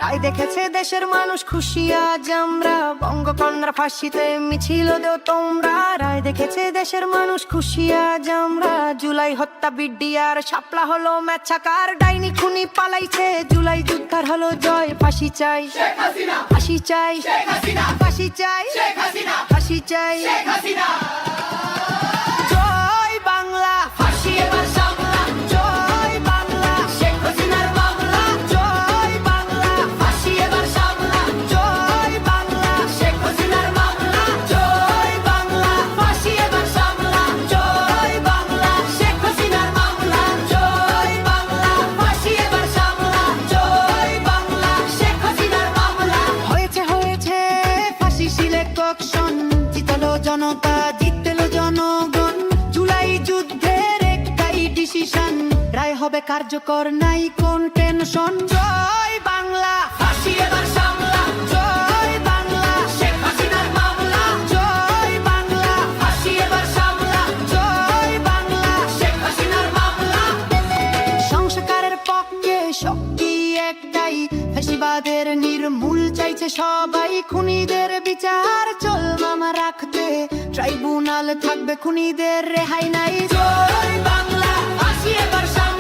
তাই দেখেছে দেশের মানুষ খুশি আজ আমরা, বঙ্গকন্যার ফাঁসিতে মিছিল দেও তোমরা। রায় দেখেছে দেশের মানুষ খুশি আজ আমরা, জুলাই হত্যা বিডিআর শাপলা হলো মেচ্ছাকার। ডাইনি খুনি পালাইছে, জুলাই যুদ্ধার হলো জয়। ফাঁসি চাই ফাঁসি চাই ফাঁসি চাই ফাঁসি চাই। জয় বাংলা, ফাঁসি এবার সামলা। জয় বাংলা, শেখ হাসিনার বাংলা। জয় বাংলা, ফাঁসি এবার সামলা। জয় বাংলা, শেখ হাসিনার বাংলা। জয় বাংলা, ফাঁসি এবার সামলা। জয় বাংলা, শেখ হাসিনার বাংলা। জয় বাংলা, ফাঁসি এবার সামলা। জয় বাংলা, শেখ হাসিনার বাংলা। হয়েছে হয়েছে ফাঁসি সিলেকশন, জিতলো জনতা, জিতলো জনগণ। জুলাই যুদ্ধের একটাই ডিসিশন, রায় হবে কার্যকর, নাই কোন টেনশন। জয় বাংলা, ফাঁসি এবার সামলা। জয় বাংলা, শেখ হাসিনার মামলা। জয় বাংলা, ফাঁসি এবার সামলা। জয় বাংলা, শেখ হাসিনার মামলা। সংস্কারের পক্ষে শক্তি একটাই, ফ্যাসিবাদের নির্মূল চাইছে সবাই। খুনিদের বিচার চল মামা রাখতে, ট্রাইব্যুনাল থাকবে, খুনিদের রেহাই নাই। জয় বাংলা, ফাঁসি এবার সামলা।